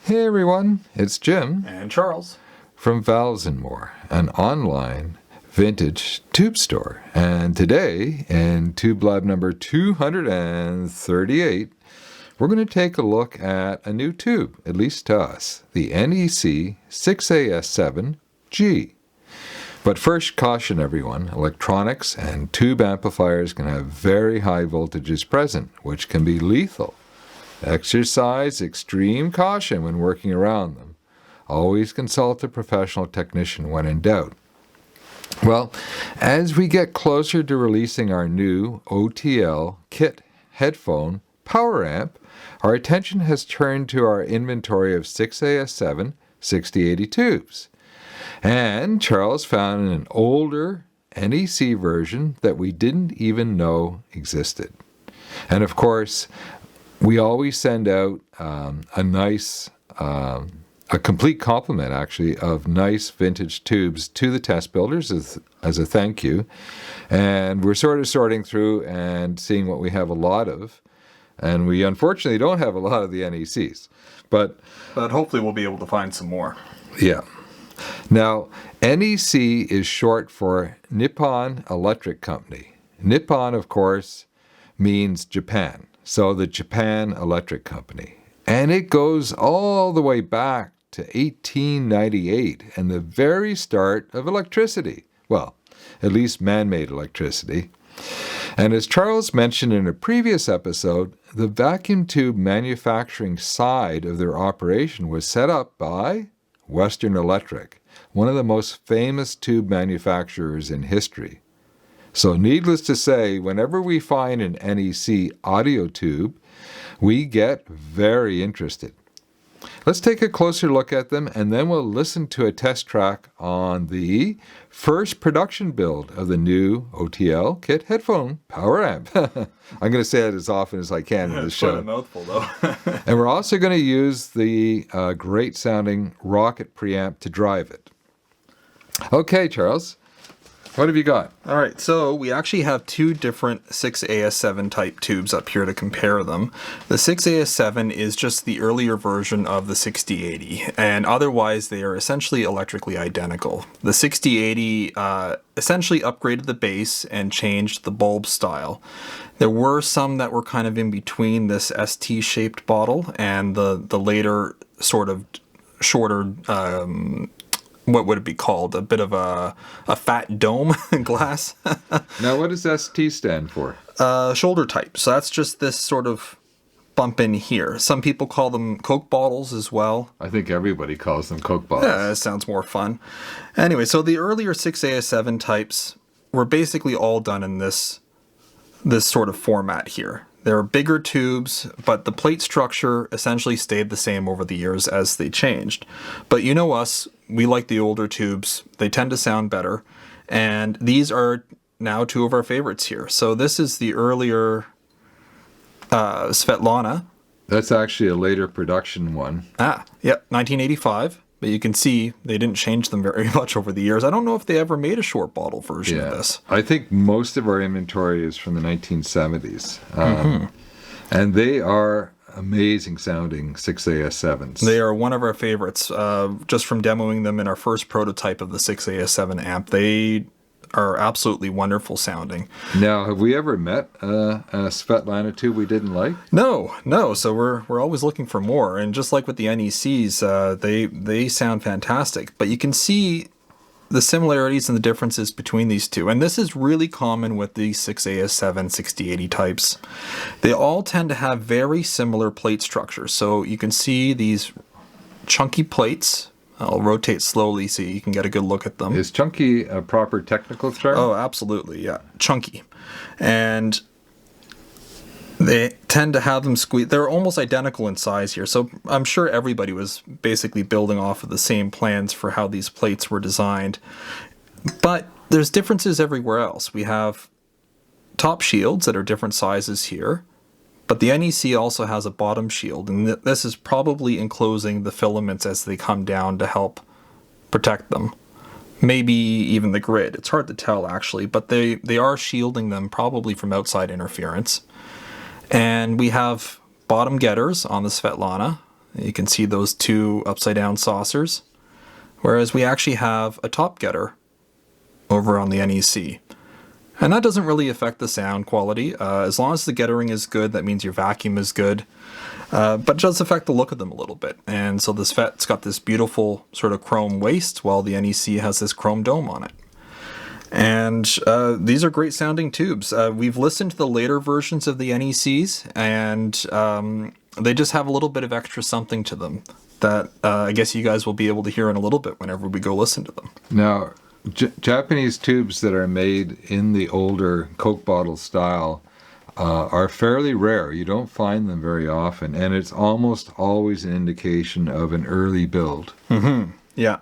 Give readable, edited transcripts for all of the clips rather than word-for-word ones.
Hey everyone, it's Jim And Charles. from Valves and More, an online vintage tube store. And today, in Tube Lab number 238, we're going to take a look at a new tube, at least to us, the NEC 6AS7G. But first, caution everyone, electronics and tube amplifiers can have very high voltages present, which can be lethal. Exercise extreme caution when working around them. Always consult a professional technician when in doubt. Well, as we get closer to releasing our new OTL kit headphone power amp, our attention has turned to our inventory of 6AS7 6080 tubes. And Charles found an older NEC version that we didn't even know existed. And of course, we always send out a complete complement, actually, of nice vintage tubes to the test builders as a thank you. And we're sort of sorting through and seeing what we have a lot of. And we unfortunately don't have a lot of the NECs. But hopefully we'll be able to find some more. Yeah. Now, NEC is short for Nippon Electric Company. Nippon, of course, means Japan. So the Japan Electric Company. And it goes all the way back to 1898 and the very start of electricity. Well, at least man-made electricity. And as Charles mentioned in a previous episode, the vacuum tube manufacturing side of their operation was set up by Western Electric, one of the most famous tube manufacturers in history. So needless to say, whenever we find an NEC audio tube, we get very interested. Let's take a closer look at them, and then we'll listen to a test track on the first production build of the new OTL kit headphone power amp. I'm going to say it as often as I can in this show. It's quite a mouthful, though. And we're also going to use the great-sounding Rocket Preamp to drive it. Okay, Charles. What have you got? All right, so we actually have two different 6AS7 type tubes up here to compare them. The 6AS7 is just the earlier version of the 6080, and otherwise they are essentially electrically identical. The 6080 essentially upgraded the base and changed the bulb style. There were some that were kind of in between this ST-shaped bottle and the later sort of shorter what would it be called? A bit of a fat dome glass. Now, what does ST stand for? Shoulder type. So that's just this sort of bump in here. Some people call them Coke bottles as well. I think everybody calls them Coke bottles. Yeah, that sounds more fun. Anyway, so the earlier 6AS7 types were basically all done in this sort of format here. There are bigger tubes, but the plate structure essentially stayed the same over the years as they changed. But you know us, we like the older tubes. They tend to sound better. And these are now two of our favorites here. So this is the earlier Svetlana. That's actually a later production one. Yep, 1985. But you can see they didn't change them very much over the years. I don't know if they ever made a short bottle version of this. I think most of our inventory is from the 1970s. And they are amazing sounding 6AS7s. They are one of our favorites. Just from demoing them in our first prototype of the 6AS7 amp, they are absolutely wonderful sounding. Now, have we ever met a Svetlana tube we didn't like? No. So we're always looking for more. And just like with the NECs, they sound fantastic. But you can see the similarities and the differences between these two. And this is really common with the 6AS7 6080 types. They all tend to have very similar plate structures. So you can see these chunky plates. I'll rotate slowly so you can get a good look at them. Is chunky a proper technical term? Oh, absolutely, yeah. Chunky. And they tend to have them squeeze. They're almost identical in size here. So I'm sure everybody was basically building off of the same plans for how these plates were designed. But there's differences everywhere else. We have top shields that are different sizes here. But the NEC also has a bottom shield, and this is probably enclosing the filaments as they come down to help protect them. Maybe even the grid. It's hard to tell, actually, but they are shielding them probably from outside interference. And we have bottom getters on the Svetlana, You can see those two upside down saucers, whereas we actually have a top getter over on the NEC. And that doesn't really affect the sound quality. As long as the gettering is good, that means your vacuum is good. But it does affect the look of them a little bit. And so this Svet's got this beautiful sort of chrome waist, while the NEC has this chrome dome on it. And these are great sounding tubes. We've listened to the later versions of the NECs, and they just have a little bit of extra something to them that I guess you guys will be able to hear in a little bit whenever we go listen to them. Now, Japanese tubes that are made in the older Coke bottle style are fairly rare. You don't find them very often, and it's almost always an indication of an early build. Mm-hmm. Yeah.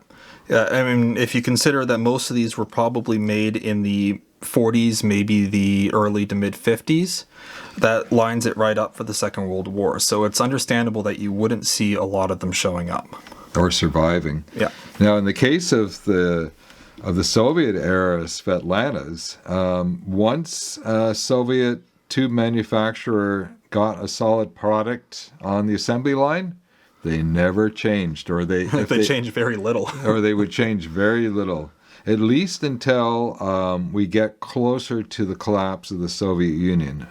I mean, if you consider that most of these were probably made in the 40s, maybe the early to mid 50s, that lines it right up for the Second World War. So it's understandable that you wouldn't see a lot of them showing up. Or surviving. Yeah. Now, in the case of the Soviet era Svetlanas, once a Soviet tube manufacturer got a solid product on the assembly line, they never changed, or they changed very little, or they would change very little, at least until we get closer to the collapse of the Soviet Union.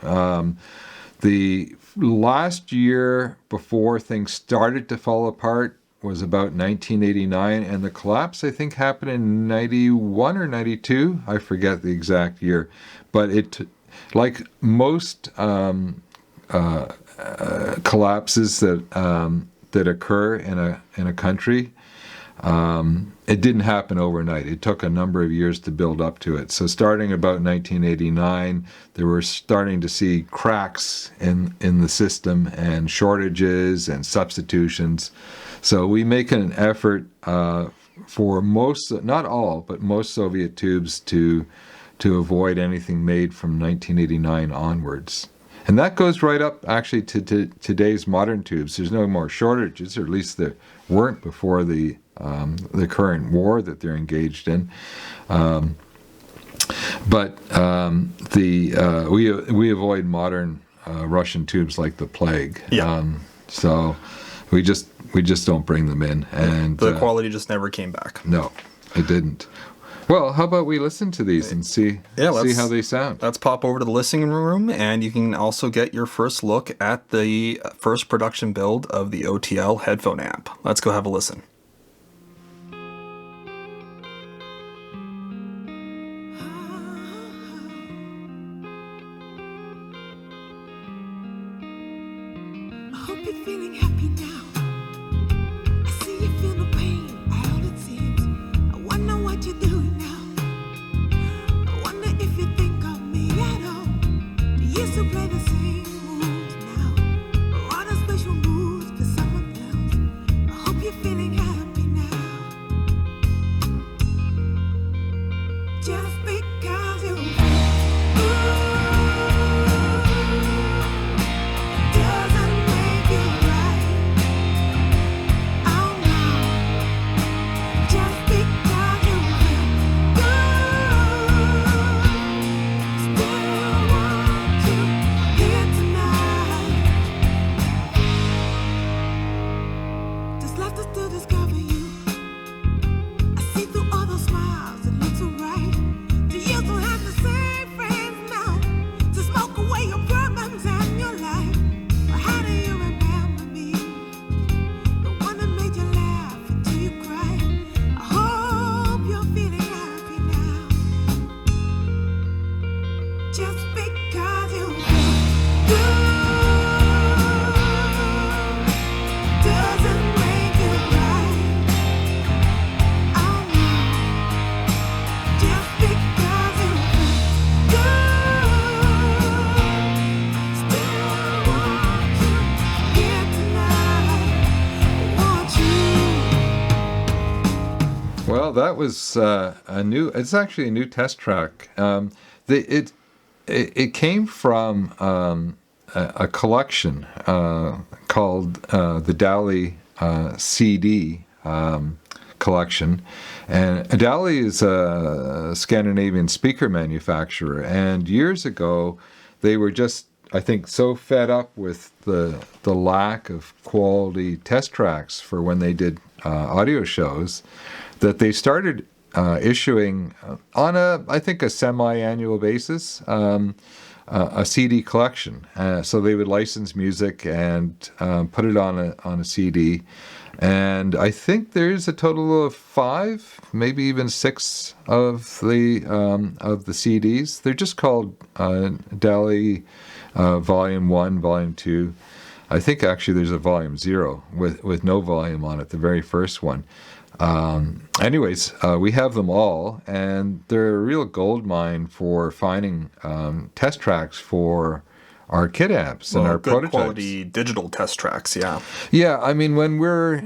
The last year before things started to fall apart was about 1989, and the collapse, I think, happened in 91 or 92. I forget the exact year. But it, like most collapses that occur in a country, it didn't happen overnight. It took a number of years to build up to it. So starting about 1989, they were starting to see cracks in the system and shortages and substitutions. So we make an effort for most, not all, but most Soviet tubes to avoid anything made from 1989 onwards. And that goes right up actually to today's modern tubes. There's no more shortages, or at least there weren't before the current war that they're engaged in. But we avoid modern Russian tubes like the plague. Yeah. So we just don't bring them in, and the quality just never came back. No, it didn't. Well, how about we listen to these and see how they sound? Let's pop over to the listening room, and you can also get your first look at the first production build of the OTL headphone amp. Let's go have a listen. I hope you're feeling happy now. I see you feel the pain, all it seems. I wonder what you're doing now. I wonder if you think of me at all. You used to play the same moves now, or all the special moves for someone else. I hope you're feeling happy now. Just because you feel doesn't make it right. Oh no. Just because you feel good, still want you here tonight. Just left us to discover you. I see through all those smiles, it looks alright. Do you still have the same friends now to smoke away your problems and your life? Or how do you remember me? The one that made you laugh until you cried. I hope you're feeling happy now. Just because you feel good doesn't make it right. Oh no. Just because you feel good, still want you here tonight. Want you. Well, that was it's actually a new test track. It came from a collection called the Dali CD collection. And Dali is a Scandinavian speaker manufacturer. And years ago, they were just I think, so fed up with the lack of quality test tracks for when they did audio shows that they started issuing on a semi-annual basis a CD collection. So they would license music and put it on a CD. And I think there's a total of 5, maybe even 6 of the CDs. They're just called Dali Volume 1, Volume 2. I think actually there's a Volume 0 with no volume on it, the very first one. Anyways, we have them all, and they're a real gold mine for finding test tracks for our kit amps and our good prototypes. quality digital test tracks, yeah. Yeah, I mean, when we're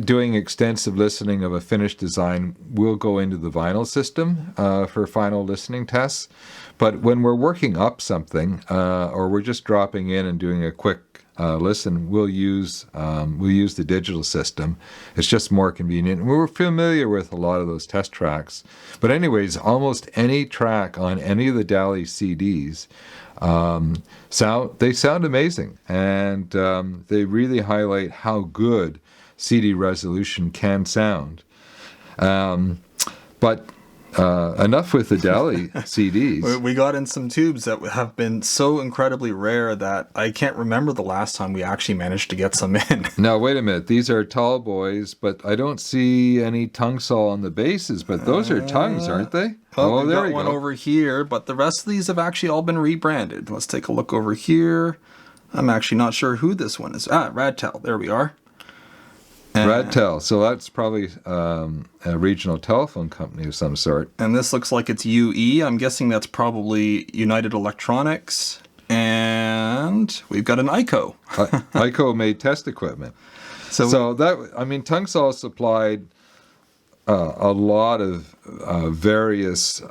doing extensive listening of a finished design, we'll go into the vinyl system for final listening tests. But when we're working up something, or we're just dropping in and doing a quick listen, we'll use the digital system. It's just more convenient. We're familiar with a lot of those test tracks. But anyways, almost any track on any of the Dali CDs sound amazing, and they really highlight how good CD resolution can sound. But enough with the Dali CDs. We got in some tubes that have been so incredibly rare that I can't remember the last time we actually managed to get some in. Now, wait a minute. These are tall boys, but I don't see any Tung-Sol on the bases, but those are tongues, aren't they? Oh, there got we one go. over here, but the rest of these have actually all been rebranded. Let's take a look over here. I'm actually not sure who this one is. Radtel. There we are. Radtel. So that's probably a regional telephone company of some sort. And this looks like it's UE. I'm guessing that's probably United Electronics. And we've got an ICO. ICO made test equipment. So that, I mean, Tung-Sol supplied a lot of various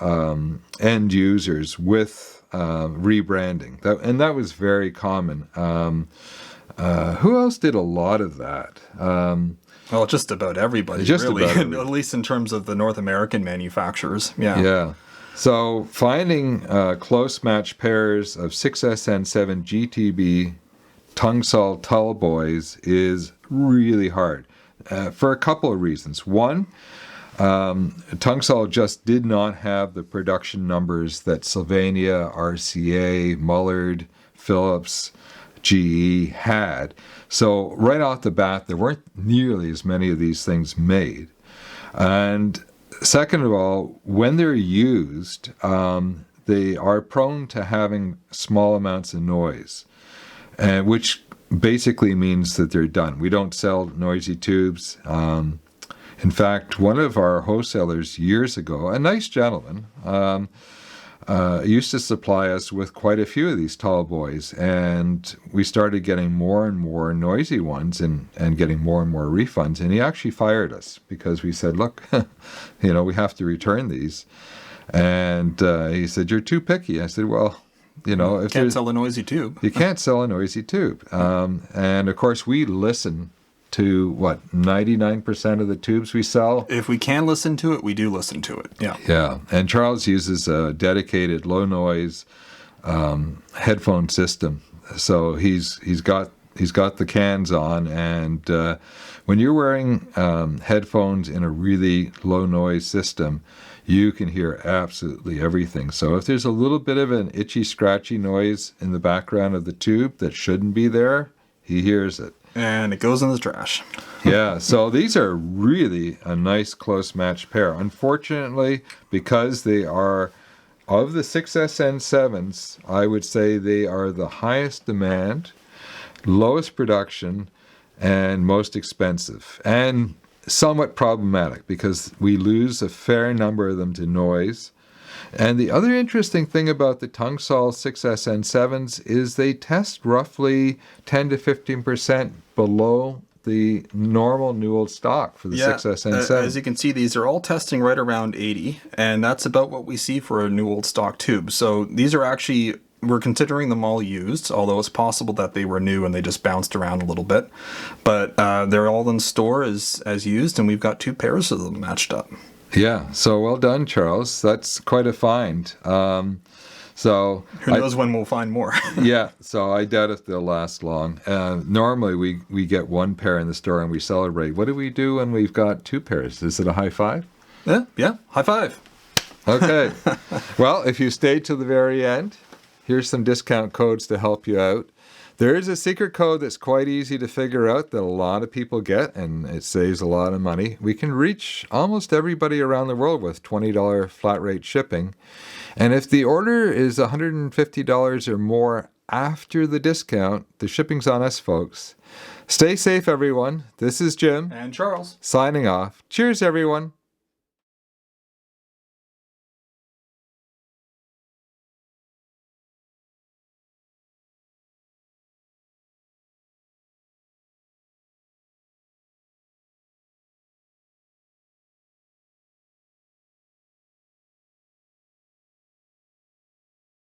end users with rebranding. That was very common. Who else did a lot of that? Well, just about everybody, Just really. about everybody. At least in terms of the North American manufacturers. Yeah. Yeah. So finding close match pairs of 6SN7 GTB Tung-Sol Tull boys is really hard for a couple of reasons. One, Tung-Sol just did not have the production numbers that Sylvania, RCA, Mullard, Philips, GE had. So right off the bat, there weren't nearly as many of these things made. And second of all, when they're used, they are prone to having small amounts of noise, which basically means that they're done. We don't sell noisy tubes. In fact, one of our wholesalers years ago, a nice gentleman, used to supply us with quite a few of these tall boys, and we started getting more and more noisy ones and getting more and more refunds, and he actually fired us because we said, look, we have to return these. And he said, you're too picky. I said, well, if Can't sell a noisy tube. you can't sell a noisy tube. And of course, we listen to 99% of the tubes we sell. If we can listen to it, we do listen to it. Yeah. Yeah, and Charles uses a dedicated low noise headphone system. So he's got the cans on, and when you're wearing headphones in a really low noise system, you can hear absolutely everything. So if there's a little bit of an itchy, scratchy noise in the background of the tube that shouldn't be there, he hears it. And it goes in the trash. Yeah, so these are really a nice close match pair. Unfortunately, because they are of the 6SN7s, I would say they are the highest demand, lowest production, and most expensive. And somewhat problematic because we lose a fair number of them to noise. And the other interesting thing about the Tung-Sol 6SN7s is they test roughly 10 to 15% below the normal new old stock for the 6SN7. As you can see, these are all testing right around 80, and that's about what we see for a new old stock tube. So these are actually, we're considering them all used, although it's possible that they were new and they just bounced around a little bit. But they're all in store as used, and we've got 2 pairs of them matched up. Yeah, so well done, Charles. That's quite a find. So Who knows when we'll find more? yeah, so I doubt if they'll last long. Normally we get one pair in the store and we celebrate. What do we do when we've got two pairs? Is it a high five? Yeah. High five. Okay. Well, if you stay to the very end, here's some discount codes to help you out. There is a secret code that's quite easy to figure out that a lot of people get, and it saves a lot of money. We can reach almost everybody around the world with $20 flat rate shipping. And if the order is $150 or more after the discount, the shipping's on us, folks. Stay safe, everyone. This is Jim. And Charles. Signing off. Cheers, everyone.